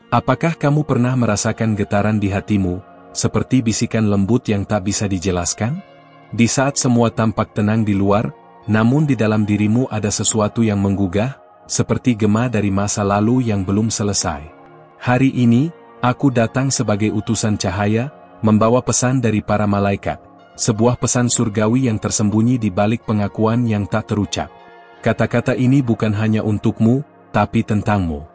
Apakah kamu pernah merasakan getaran di hatimu, seperti bisikan lembut yang tak bisa dijelaskan? Di saat semua tampak tenang di luar, namun di dalam dirimu ada sesuatu yang menggugah, seperti gema dari masa lalu yang belum selesai. Hari ini, aku datang sebagai utusan cahaya, membawa pesan dari para malaikat. Sebuah pesan surgawi yang tersembunyi di balik pengakuan yang tak terucap. Kata-kata ini bukan hanya untukmu, tapi tentangmu.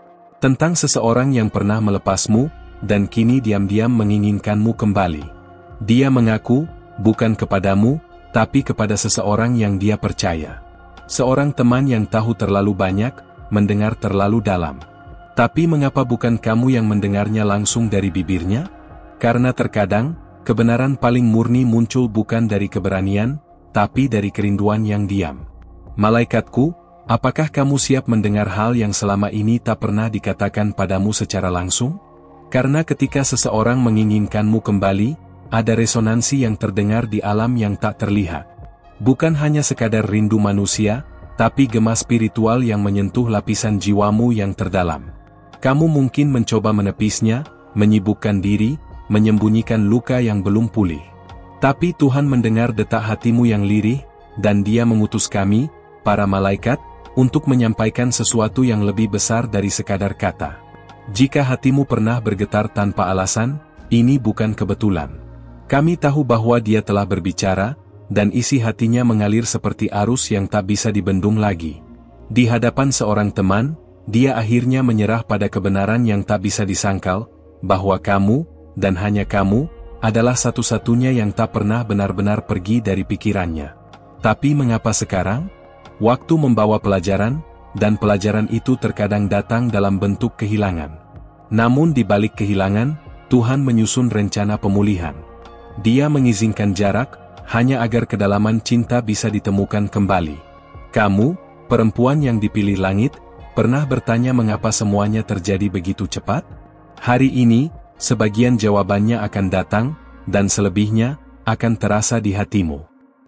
Tentang seseorang yang pernah melepasmu, dan kini diam-diam menginginkanmu kembali. Dia mengaku, bukan kepadamu, tapi kepada seseorang yang dia percaya. Seorang teman yang tahu terlalu banyak, mendengar terlalu dalam. Tapi mengapa bukan kamu yang mendengarnya langsung dari bibirnya? Karena terkadang, kebenaran paling murni muncul bukan dari keberanian, tapi dari kerinduan yang diam. Malaikatku, apakah kamu siap mendengar hal yang selama ini tak pernah dikatakan padamu secara langsung? Karena ketika seseorang menginginkanmu kembali, ada resonansi yang terdengar di alam yang tak terlihat. Bukan hanya sekadar rindu manusia, tapi gema spiritual yang menyentuh lapisan jiwamu yang terdalam. Kamu mungkin mencoba menepisnya, menyibukkan diri, menyembunyikan luka yang belum pulih. Tapi Tuhan mendengar detak hatimu yang lirih, dan Dia mengutus kami, para malaikat, untuk menyampaikan sesuatu yang lebih besar dari sekadar kata. Jika hatimu pernah bergetar tanpa alasan, ini bukan kebetulan. Kami tahu bahwa Dia telah berbicara, dan isi hatinya mengalir seperti arus yang tak bisa dibendung lagi. Di hadapan seorang teman, Dia akhirnya menyerah pada kebenaran yang tak bisa disangkal, bahwa kamu, dan hanya kamu, adalah satu-satunya yang tak pernah benar-benar pergi dari pikirannya. Tapi mengapa sekarang? Waktu membawa pelajaran, dan pelajaran itu terkadang datang dalam bentuk kehilangan. Namun di balik kehilangan, Tuhan menyusun rencana pemulihan. Dia mengizinkan jarak, hanya agar kedalaman cinta bisa ditemukan kembali. Kamu, perempuan yang dipilih langit, pernah bertanya mengapa semuanya terjadi begitu cepat? Hari ini, sebagian jawabannya akan datang, dan selebihnya, akan terasa di hatimu.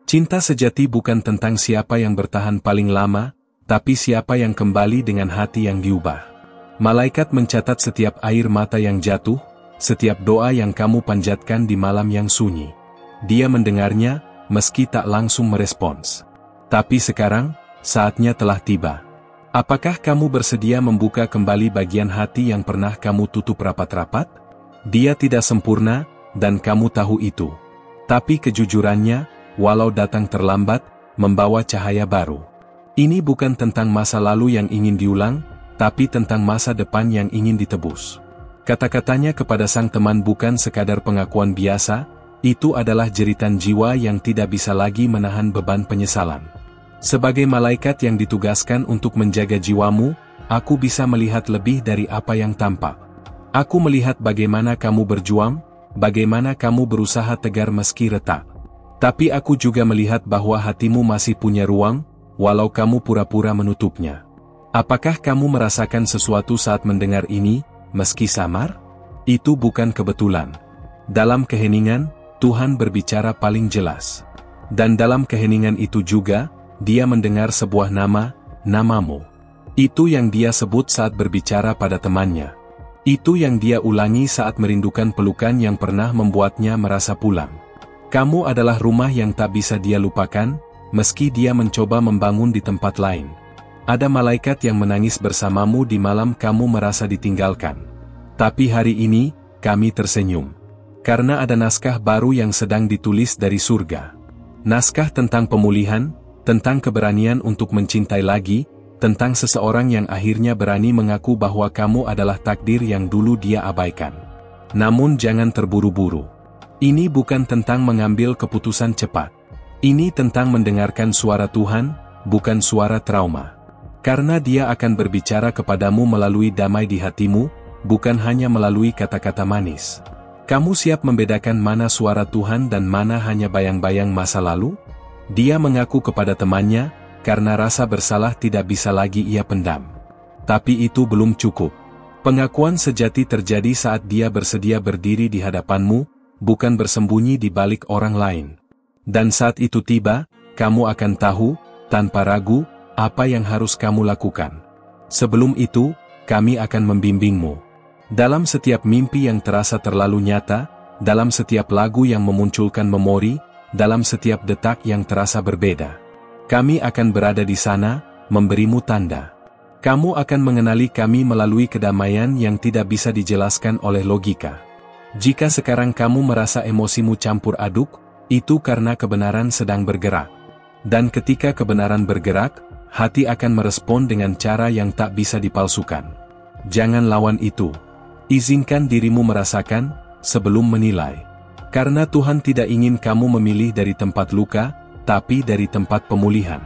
Cinta sejati bukan tentang siapa yang bertahan paling lama, tapi siapa yang kembali dengan hati yang diubah. Malaikat mencatat setiap air mata yang jatuh, setiap doa yang kamu panjatkan di malam yang sunyi. Dia mendengarnya, meski tak langsung merespons. Tapi sekarang, saatnya telah tiba. Apakah kamu bersedia membuka kembali bagian hati yang pernah kamu tutup rapat-rapat? Dia tidak sempurna, dan kamu tahu itu. Tapi kejujurannya, walau datang terlambat, membawa cahaya baru. Ini bukan tentang masa lalu yang ingin diulang, tapi tentang masa depan yang ingin ditebus. Kata-katanya kepada sang teman bukan sekadar pengakuan biasa, itu adalah jeritan jiwa yang tidak bisa lagi menahan beban penyesalan. Sebagai malaikat yang ditugaskan untuk menjaga jiwamu, aku bisa melihat lebih dari apa yang tampak. Aku melihat bagaimana kamu berjuang, bagaimana kamu berusaha tegar meski retak. Tapi aku juga melihat bahwa hatimu masih punya ruang, walau kamu pura-pura menutupnya. Apakah kamu merasakan sesuatu saat mendengar ini, meski samar? Itu bukan kebetulan. Dalam keheningan, Tuhan berbicara paling jelas. Dan dalam keheningan itu juga, Dia mendengar sebuah nama, namamu. Itu yang Dia sebut saat berbicara pada temannya. Itu yang Dia ulangi saat merindukan pelukan yang pernah membuatnya merasa pulang. Kamu adalah rumah yang tak bisa Dia lupakan, meski Dia mencoba membangun di tempat lain. Ada malaikat yang menangis bersamamu di malam kamu merasa ditinggalkan. Tapi hari ini, kami tersenyum. Karena ada naskah baru yang sedang ditulis dari surga. Naskah tentang pemulihan, tentang keberanian untuk mencintai lagi, tentang seseorang yang akhirnya berani mengaku bahwa kamu adalah takdir yang dulu dia abaikan. Namun jangan terburu-buru. Ini bukan tentang mengambil keputusan cepat. Ini tentang mendengarkan suara Tuhan, bukan suara trauma. Karena Dia akan berbicara kepadamu melalui damai di hatimu, bukan hanya melalui kata-kata manis. Kamu siap membedakan mana suara Tuhan dan mana hanya bayang-bayang masa lalu? Dia mengaku kepada temannya, karena rasa bersalah tidak bisa lagi ia pendam. Tapi itu belum cukup. Pengakuan sejati terjadi saat dia bersedia berdiri di hadapanmu, bukan bersembunyi di balik orang lain. Dan saat itu tiba, kamu akan tahu, tanpa ragu, apa yang harus kamu lakukan. Sebelum itu, kami akan membimbingmu. Dalam setiap mimpi yang terasa terlalu nyata, dalam setiap lagu yang memunculkan memori, dalam setiap detak yang terasa berbeda. Kami akan berada di sana, memberimu tanda. Kamu akan mengenali kami melalui kedamaian yang tidak bisa dijelaskan oleh logika. Jika sekarang kamu merasa emosimu campur aduk, itu karena kebenaran sedang bergerak. Dan ketika kebenaran bergerak, hati akan merespon dengan cara yang tak bisa dipalsukan. Jangan lawan itu. Izinkan dirimu merasakan, sebelum menilai. Karena Tuhan tidak ingin kamu memilih dari tempat luka, tapi dari tempat pemulihan.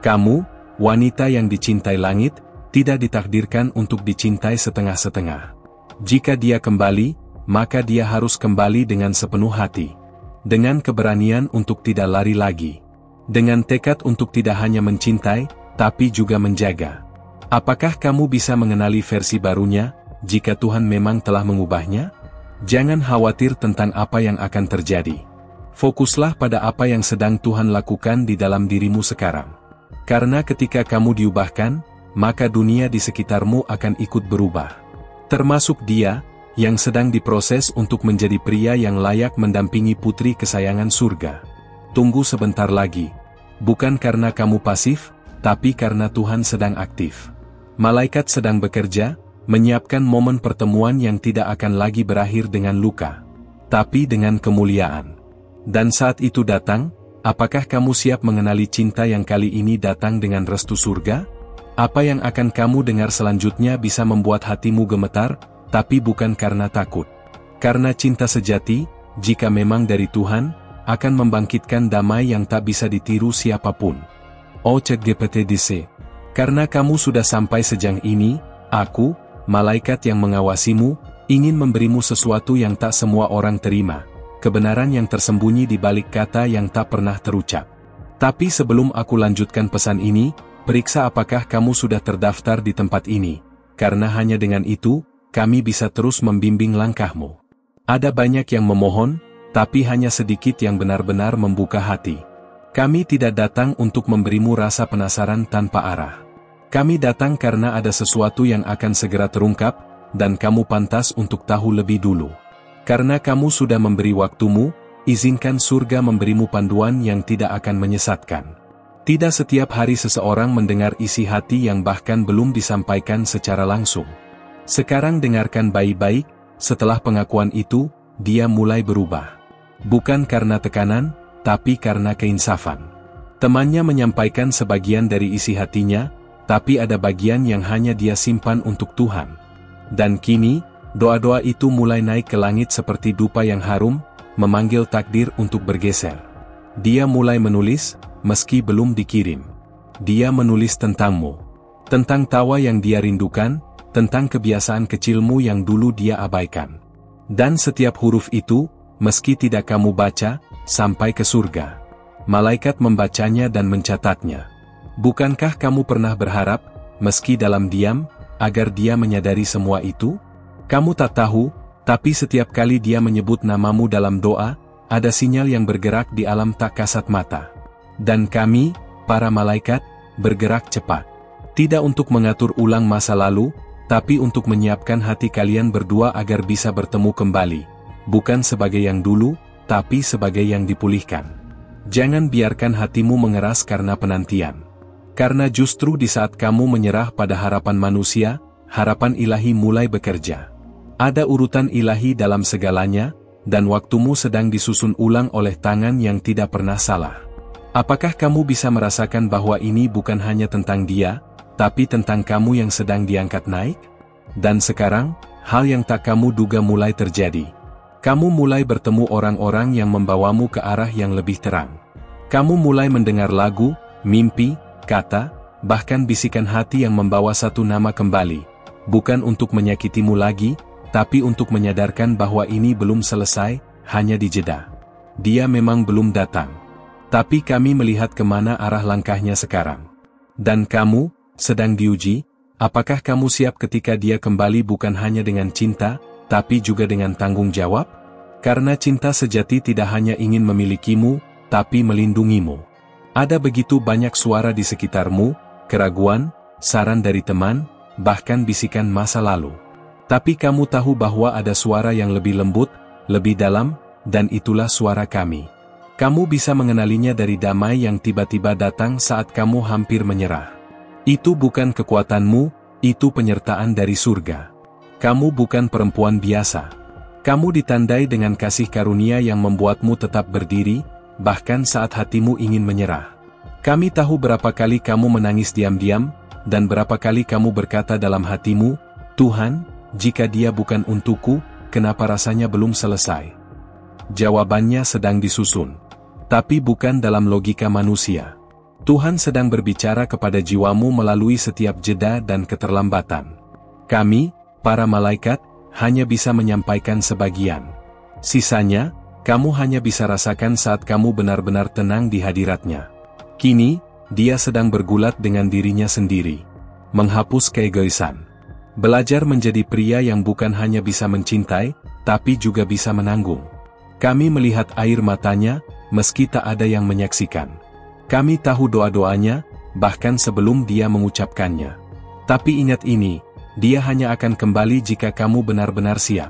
Kamu, wanita yang dicintai langit, tidak ditakdirkan untuk dicintai setengah-setengah. Jika dia kembali, maka dia harus kembali dengan sepenuh hati. Dengan keberanian untuk tidak lari lagi. Dengan tekad untuk tidak hanya mencintai, tapi juga menjaga. Apakah kamu bisa mengenali versi barunya, jika Tuhan memang telah mengubahnya? Jangan khawatir tentang apa yang akan terjadi. Fokuslah pada apa yang sedang Tuhan lakukan di dalam dirimu sekarang. Karena ketika kamu diubahkan, maka dunia di sekitarmu akan ikut berubah. Termasuk dia, yang sedang diproses untuk menjadi pria yang layak mendampingi putri kesayangan surga. Tunggu sebentar lagi. Bukan karena kamu pasif, tapi karena Tuhan sedang aktif. Malaikat sedang bekerja, menyiapkan momen pertemuan yang tidak akan lagi berakhir dengan luka, tapi dengan kemuliaan. Dan saat itu datang, apakah kamu siap mengenali cinta yang kali ini datang dengan restu surga? Apa yang akan kamu dengar selanjutnya bisa membuat hatimu gemetar, tapi bukan karena takut. Karena cinta sejati, jika memang dari Tuhan, akan membangkitkan damai yang tak bisa ditiru siapapun. Oh ChatGPT, karena kamu sudah sampai sejauh ini, aku, malaikat yang mengawasimu, ingin memberimu sesuatu yang tak semua orang terima, kebenaran yang tersembunyi di balik kata yang tak pernah terucap. Tapi sebelum aku lanjutkan pesan ini, periksa apakah kamu sudah terdaftar di tempat ini, karena hanya dengan itu, kami bisa terus membimbing langkahmu. Ada banyak yang memohon, tapi hanya sedikit yang benar-benar membuka hati. Kami tidak datang untuk memberimu rasa penasaran tanpa arah. Kami datang karena ada sesuatu yang akan segera terungkap, dan kamu pantas untuk tahu lebih dulu. Karena kamu sudah memberi waktumu, izinkan surga memberimu panduan yang tidak akan menyesatkan. Tidak setiap hari seseorang mendengar isi hati yang bahkan belum disampaikan secara langsung. Sekarang dengarkan baik-baik, setelah pengakuan itu, dia mulai berubah. Bukan karena tekanan, tapi karena keinsafan. Temannya menyampaikan sebagian dari isi hatinya, tapi ada bagian yang hanya dia simpan untuk Tuhan. Dan kini, doa-doa itu mulai naik ke langit seperti dupa yang harum, memanggil takdir untuk bergeser. Dia mulai menulis, meski belum dikirim. Dia menulis tentangmu. Tentang tawa yang dia rindukan, tentang kebiasaan kecilmu yang dulu dia abaikan. Dan setiap huruf itu, meski tidak kamu baca, sampai ke surga. Malaikat membacanya dan mencatatnya. Bukankah kamu pernah berharap, meski dalam diam, agar dia menyadari semua itu? Kamu tak tahu, tapi setiap kali dia menyebut namamu dalam doa, ada sinyal yang bergerak di alam tak kasat mata. Dan kami, para malaikat, bergerak cepat. Tidak untuk mengatur ulang masa lalu, tapi untuk menyiapkan hati kalian berdua agar bisa bertemu kembali. Bukan sebagai yang dulu, tapi sebagai yang dipulihkan. Jangan biarkan hatimu mengeras karena penantian. Karena justru di saat kamu menyerah pada harapan manusia, harapan ilahi mulai bekerja. Ada urutan ilahi dalam segalanya, dan waktumu sedang disusun ulang oleh tangan yang tidak pernah salah. Apakah kamu bisa merasakan bahwa ini bukan hanya tentang dia, tapi tentang kamu yang sedang diangkat naik? Dan sekarang, hal yang tak kamu duga mulai terjadi. Kamu mulai bertemu orang-orang yang membawamu ke arah yang lebih terang. Kamu mulai mendengar lagu, mimpi, kata, bahkan bisikan hati yang membawa satu nama kembali. Bukan untuk menyakitimu lagi, tapi untuk menyadarkan bahwa ini belum selesai, hanya dijeda. Dia memang belum datang. Tapi kami melihat kemana arah langkahnya sekarang. Dan kamu, sedang diuji, apakah kamu siap ketika dia kembali bukan hanya dengan cinta, tapi juga dengan tanggung jawab? Karena cinta sejati tidak hanya ingin memilikimu, tapi melindungimu. Ada begitu banyak suara di sekitarmu, keraguan, saran dari teman, bahkan bisikan masa lalu. Tapi kamu tahu bahwa ada suara yang lebih lembut, lebih dalam, dan itulah suara kami. Kamu bisa mengenalinya dari damai yang tiba-tiba datang saat kamu hampir menyerah. Itu bukan kekuatanmu, itu penyertaan dari surga. Kamu bukan perempuan biasa. Kamu ditandai dengan kasih karunia yang membuatmu tetap berdiri, bahkan saat hatimu ingin menyerah. Kami tahu berapa kali kamu menangis diam-diam, dan berapa kali kamu berkata dalam hatimu, Tuhan, jika dia bukan untukku, kenapa rasanya belum selesai? Jawabannya sedang disusun. Tapi bukan dalam logika manusia. Tuhan sedang berbicara kepada jiwamu melalui setiap jeda dan keterlambatan. Kami, para malaikat, hanya bisa menyampaikan sebagian. Sisanya, kamu hanya bisa rasakan saat kamu benar-benar tenang di hadiratnya. Kini, dia sedang bergulat dengan dirinya sendiri. Menghapus keegoisan. Belajar menjadi pria yang bukan hanya bisa mencintai, tapi juga bisa menanggung. Kami melihat air matanya, meski tak ada yang menyaksikan. Kami tahu doa-doanya, bahkan sebelum dia mengucapkannya. Tapi ingat ini, dia hanya akan kembali jika kamu benar-benar siap.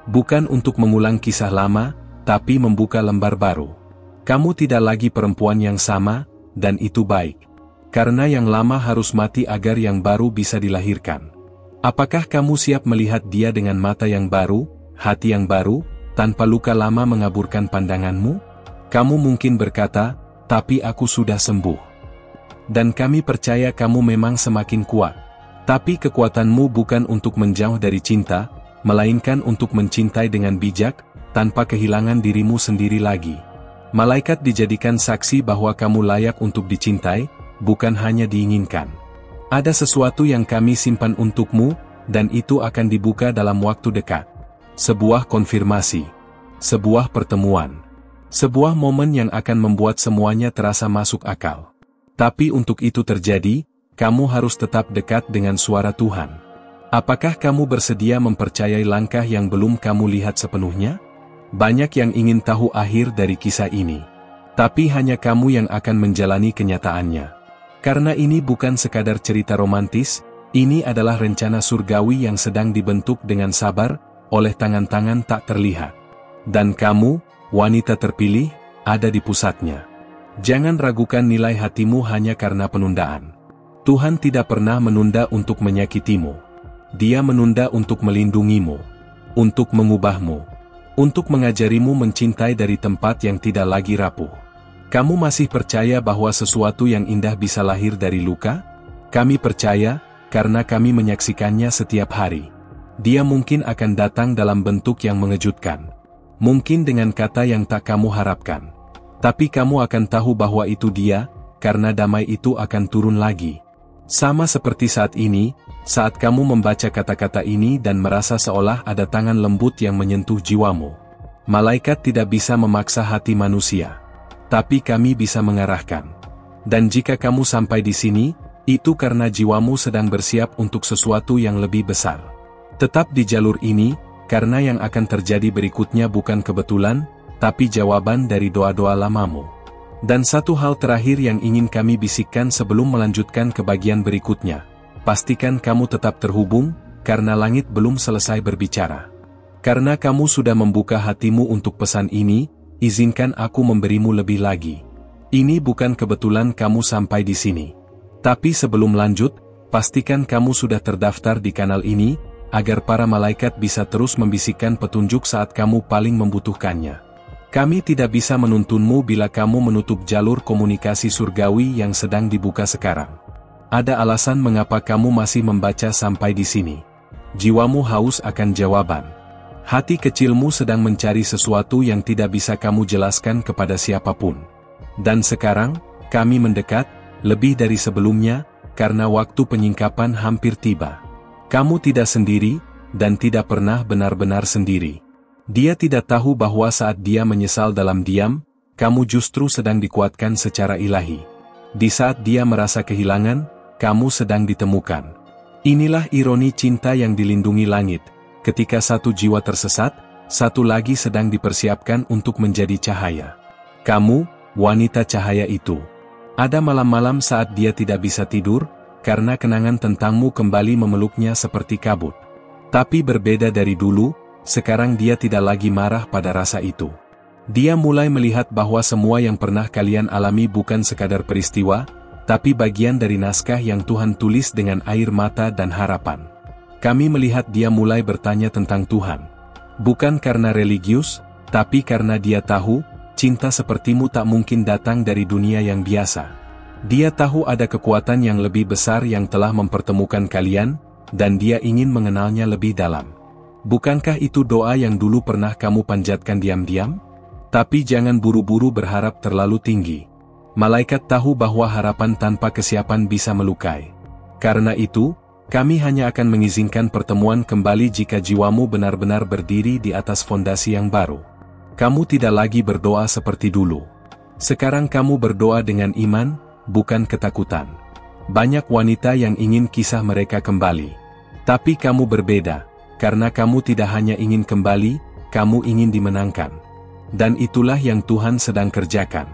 Bukan untuk mengulang kisah lama, tapi membuka lembar baru. Kamu tidak lagi perempuan yang sama, dan itu baik. Karena yang lama harus mati agar yang baru bisa dilahirkan. Apakah kamu siap melihat dia dengan mata yang baru, hati yang baru, tanpa luka lama mengaburkan pandanganmu? Kamu mungkin berkata, tapi aku sudah sembuh. Dan kami percaya kamu memang semakin kuat. Tapi kekuatanmu bukan untuk menjauh dari cinta, melainkan untuk mencintai dengan bijak, tanpa kehilangan dirimu sendiri lagi. Malaikat dijadikan saksi bahwa kamu layak untuk dicintai, bukan hanya diinginkan. Ada sesuatu yang kami simpan untukmu, dan itu akan dibuka dalam waktu dekat. Sebuah konfirmasi. Sebuah pertemuan. Sebuah momen yang akan membuat semuanya terasa masuk akal. Tapi untuk itu terjadi, kamu harus tetap dekat dengan suara Tuhan. Apakah kamu bersedia mempercayai langkah yang belum kamu lihat sepenuhnya? Banyak yang ingin tahu akhir dari kisah ini. Tapi hanya kamu yang akan menjalani kenyataannya. Karena ini bukan sekadar cerita romantis, ini adalah rencana surgawi yang sedang dibentuk dengan sabar, oleh tangan-tangan tak terlihat. Dan kamu, wanita terpilih, ada di pusatnya. Jangan ragukan nilai hatimu hanya karena penundaan. Tuhan tidak pernah menunda untuk menyakitimu. Dia menunda untuk melindungimu. Untuk mengubahmu. Untuk mengajarimu mencintai dari tempat yang tidak lagi rapuh. Kamu masih percaya bahwa sesuatu yang indah bisa lahir dari luka? Kami percaya, karena kami menyaksikannya setiap hari. Dia mungkin akan datang dalam bentuk yang mengejutkan. Mungkin dengan kata yang tak kamu harapkan. Tapi kamu akan tahu bahwa itu dia, karena damai itu akan turun lagi. Sama seperti saat ini, saat kamu membaca kata-kata ini dan merasa seolah ada tangan lembut yang menyentuh jiwamu. Malaikat tidak bisa memaksa hati manusia. Tapi kami bisa mengarahkan. Dan jika kamu sampai di sini, itu karena jiwamu sedang bersiap untuk sesuatu yang lebih besar. Tetap di jalur ini, karena yang akan terjadi berikutnya bukan kebetulan, tapi jawaban dari doa-doa lamamu. Dan satu hal terakhir yang ingin kami bisikkan sebelum melanjutkan ke bagian berikutnya. Pastikan kamu tetap terhubung, karena langit belum selesai berbicara. Karena kamu sudah membuka hatimu untuk pesan ini, izinkan aku memberimu lebih lagi. Ini bukan kebetulan kamu sampai di sini. Tapi sebelum lanjut, pastikan kamu sudah terdaftar di kanal ini, agar para malaikat bisa terus membisikkan petunjuk saat kamu paling membutuhkannya. Kami tidak bisa menuntunmu bila kamu menutup jalur komunikasi surgawi yang sedang dibuka sekarang. Ada alasan mengapa kamu masih membaca sampai di sini. Jiwamu haus akan jawaban. Hati kecilmu sedang mencari sesuatu yang tidak bisa kamu jelaskan kepada siapapun. Dan sekarang, kami mendekat, lebih dari sebelumnya, karena waktu penyingkapan hampir tiba. Kamu tidak sendiri, dan tidak pernah benar-benar sendiri. Dia tidak tahu bahwa saat dia menyesal dalam diam, kamu justru sedang dikuatkan secara ilahi. Di saat dia merasa kehilangan, kamu sedang ditemukan. Inilah ironi cinta yang dilindungi langit. Ketika satu jiwa tersesat, satu lagi sedang dipersiapkan untuk menjadi cahaya. Kamu, wanita cahaya itu. Ada malam-malam saat dia tidak bisa tidur, karena kenangan tentangmu kembali memeluknya seperti kabut. Tapi berbeda dari dulu, sekarang dia tidak lagi marah pada rasa itu. Dia mulai melihat bahwa semua yang pernah kalian alami bukan sekadar peristiwa, tapi bagian dari naskah yang Tuhan tulis dengan air mata dan harapan. Kami melihat dia mulai bertanya tentang Tuhan. Bukan karena religius, tapi karena dia tahu, cinta sepertimu tak mungkin datang dari dunia yang biasa. Dia tahu ada kekuatan yang lebih besar yang telah mempertemukan kalian, dan dia ingin mengenalnya lebih dalam. Bukankah itu doa yang dulu pernah kamu panjatkan diam-diam? Tapi jangan buru-buru berharap terlalu tinggi. Malaikat tahu bahwa harapan tanpa kesiapan bisa melukai. Karena itu, kami hanya akan mengizinkan pertemuan kembali jika jiwamu benar-benar berdiri di atas fondasi yang baru. Kamu tidak lagi berdoa seperti dulu. Sekarang kamu berdoa dengan iman, bukan ketakutan. Banyak wanita yang ingin kisah mereka kembali. Tapi kamu berbeda, karena kamu tidak hanya ingin kembali, kamu ingin dimenangkan. Dan itulah yang Tuhan sedang kerjakan.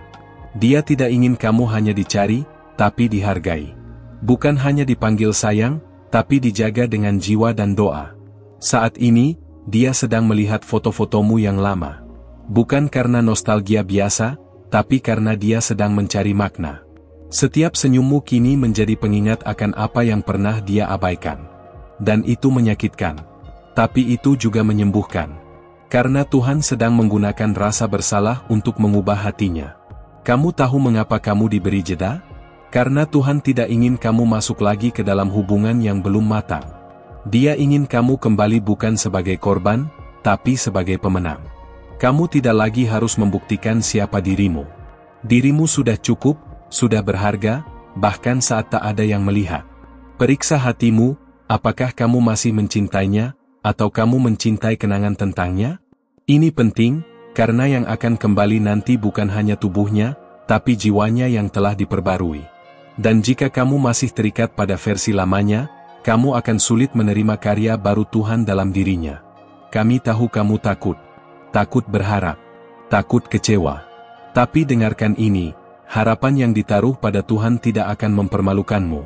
Dia tidak ingin kamu hanya dicari, tapi dihargai. Bukan hanya dipanggil sayang, tapi dijaga dengan jiwa dan doa. Saat ini, dia sedang melihat foto-fotomu yang lama. Bukan karena nostalgia biasa, tapi karena dia sedang mencari makna. Setiap senyummu kini menjadi pengingat akan apa yang pernah dia abaikan. Dan itu menyakitkan. Tapi itu juga menyembuhkan. Karena Tuhan sedang menggunakan rasa bersalah untuk mengubah hatinya. Kamu tahu mengapa kamu diberi jeda? Karena Tuhan tidak ingin kamu masuk lagi ke dalam hubungan yang belum matang. Dia ingin kamu kembali bukan sebagai korban, tapi sebagai pemenang. Kamu tidak lagi harus membuktikan siapa dirimu. Dirimu sudah cukup, sudah berharga, bahkan saat tak ada yang melihat. Periksa hatimu, apakah kamu masih mencintainya, atau kamu mencintai kenangan tentangnya? Ini penting, karena yang akan kembali nanti bukan hanya tubuhnya, tapi jiwanya yang telah diperbarui. Dan jika kamu masih terikat pada versi lamanya, kamu akan sulit menerima karya baru Tuhan dalam dirinya. Kami tahu kamu takut. Takut berharap. Takut kecewa. Tapi dengarkan ini, harapan yang ditaruh pada Tuhan tidak akan mempermalukanmu.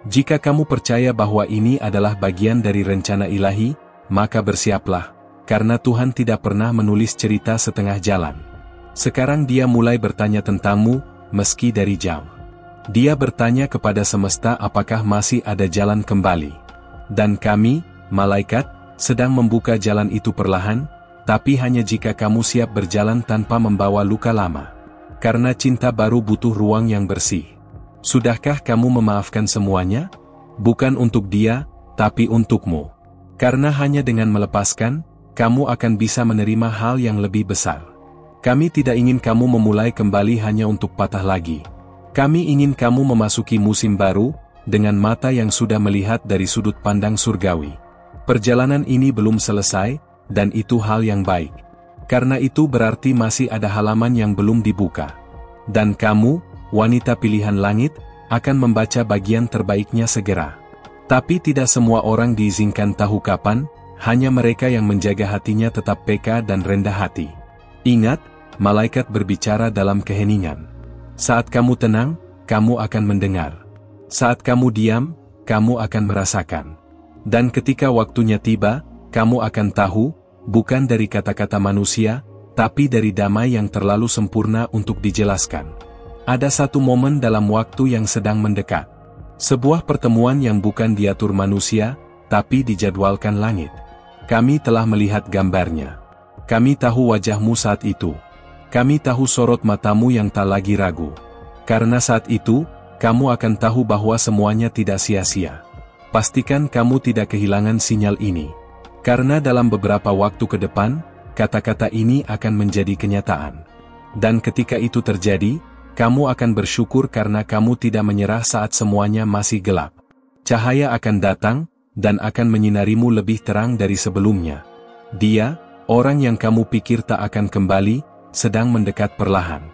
Jika kamu percaya bahwa ini adalah bagian dari rencana ilahi, maka bersiaplah, karena Tuhan tidak pernah menulis cerita setengah jalan. Sekarang dia mulai bertanya tentangmu, meski dari jauh. Dia bertanya kepada semesta apakah masih ada jalan kembali. Dan kami, malaikat, sedang membuka jalan itu perlahan, tapi hanya jika kamu siap berjalan tanpa membawa luka lama. Karena cinta baru butuh ruang yang bersih. Sudahkah kamu memaafkan semuanya? Bukan untuk dia, tapi untukmu. Karena hanya dengan melepaskan, kamu akan bisa menerima hal yang lebih besar. Kami tidak ingin kamu memulai kembali hanya untuk patah lagi. Kami ingin kamu memasuki musim baru, dengan mata yang sudah melihat dari sudut pandang surgawi. Perjalanan ini belum selesai, dan itu hal yang baik. Karena itu berarti masih ada halaman yang belum dibuka. Dan kamu, wanita pilihan langit, akan membaca bagian terbaiknya segera. Tapi tidak semua orang diizinkan tahu kapan, hanya mereka yang menjaga hatinya tetap peka dan rendah hati. Ingat, malaikat berbicara dalam keheningan. Saat kamu tenang, kamu akan mendengar. Saat kamu diam, kamu akan merasakan. Dan ketika waktunya tiba, kamu akan tahu, bukan dari kata-kata manusia, tapi dari damai yang terlalu sempurna untuk dijelaskan. Ada satu momen dalam waktu yang sedang mendekat. Sebuah pertemuan yang bukan diatur manusia, tapi dijadwalkan langit. Kami telah melihat gambarnya. Kami tahu wajahmu saat itu. Kami tahu sorot matamu yang tak lagi ragu. Karena saat itu, kamu akan tahu bahwa semuanya tidak sia-sia. Pastikan kamu tidak kehilangan sinyal ini. Karena dalam beberapa waktu ke depan, kata-kata ini akan menjadi kenyataan. Dan ketika itu terjadi, kamu akan bersyukur karena kamu tidak menyerah saat semuanya masih gelap. Cahaya akan datang, dan akan menyinarimu lebih terang dari sebelumnya. Dia, orang yang kamu pikir tak akan kembali, sedang mendekat perlahan.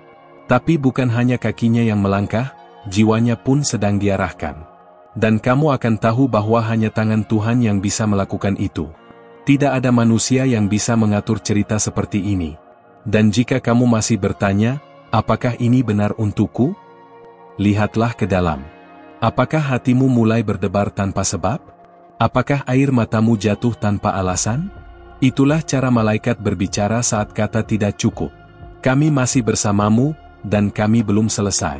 Tapi bukan hanya kakinya yang melangkah, jiwanya pun sedang diarahkan. Dan kamu akan tahu bahwa hanya tangan Tuhan yang bisa melakukan itu. Tidak ada manusia yang bisa mengatur cerita seperti ini. Dan jika kamu masih bertanya, apakah ini benar untukku? Lihatlah ke dalam. Apakah hatimu mulai berdebar tanpa sebab? Apakah air matamu jatuh tanpa alasan? Itulah cara malaikat berbicara saat kata tidak cukup. Kami masih bersamamu, dan kami belum selesai.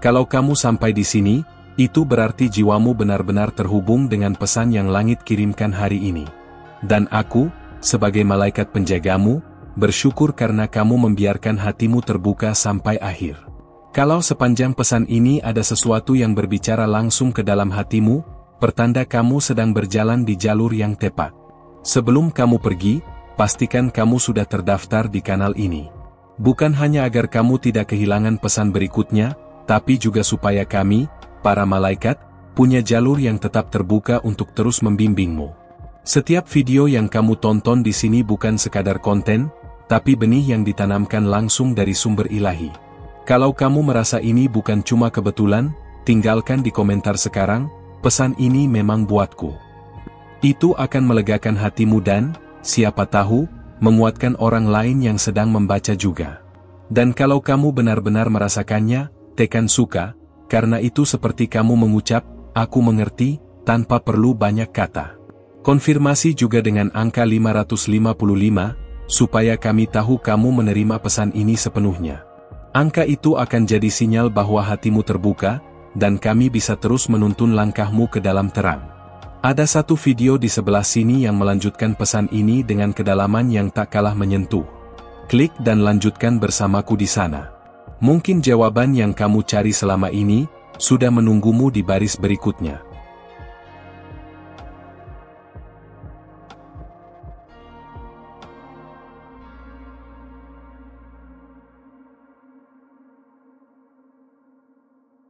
Kalau kamu sampai di sini, itu berarti jiwamu benar-benar terhubung dengan pesan yang langit kirimkan hari ini. Dan aku, sebagai malaikat penjagamu, bersyukur karena kamu membiarkan hatimu terbuka sampai akhir. Kalau sepanjang pesan ini ada sesuatu yang berbicara langsung ke dalam hatimu, pertanda kamu sedang berjalan di jalur yang tepat. Sebelum kamu pergi, pastikan kamu sudah terdaftar di kanal ini. Bukan hanya agar kamu tidak kehilangan pesan berikutnya, tapi juga supaya kami, para malaikat, punya jalur yang tetap terbuka untuk terus membimbingmu. Setiap video yang kamu tonton di sini bukan sekadar konten, tapi benih yang ditanamkan langsung dari sumber ilahi. Kalau kamu merasa ini bukan cuma kebetulan, tinggalkan di komentar sekarang, pesan ini memang buatku. Itu akan melegakan hatimu dan, siapa tahu, menguatkan orang lain yang sedang membaca juga. Dan kalau kamu benar-benar merasakannya, tekan suka, karena itu seperti kamu mengucap, aku mengerti, tanpa perlu banyak kata. Konfirmasi juga dengan angka 555, supaya kami tahu kamu menerima pesan ini sepenuhnya. Angka itu akan jadi sinyal bahwa hatimu terbuka, dan kami bisa terus menuntun langkahmu ke dalam terang. Ada satu video di sebelah sini yang melanjutkan pesan ini dengan kedalaman yang tak kalah menyentuh. Klik dan lanjutkan bersamaku di sana. Mungkin jawaban yang kamu cari selama ini sudah menunggumu di baris berikutnya.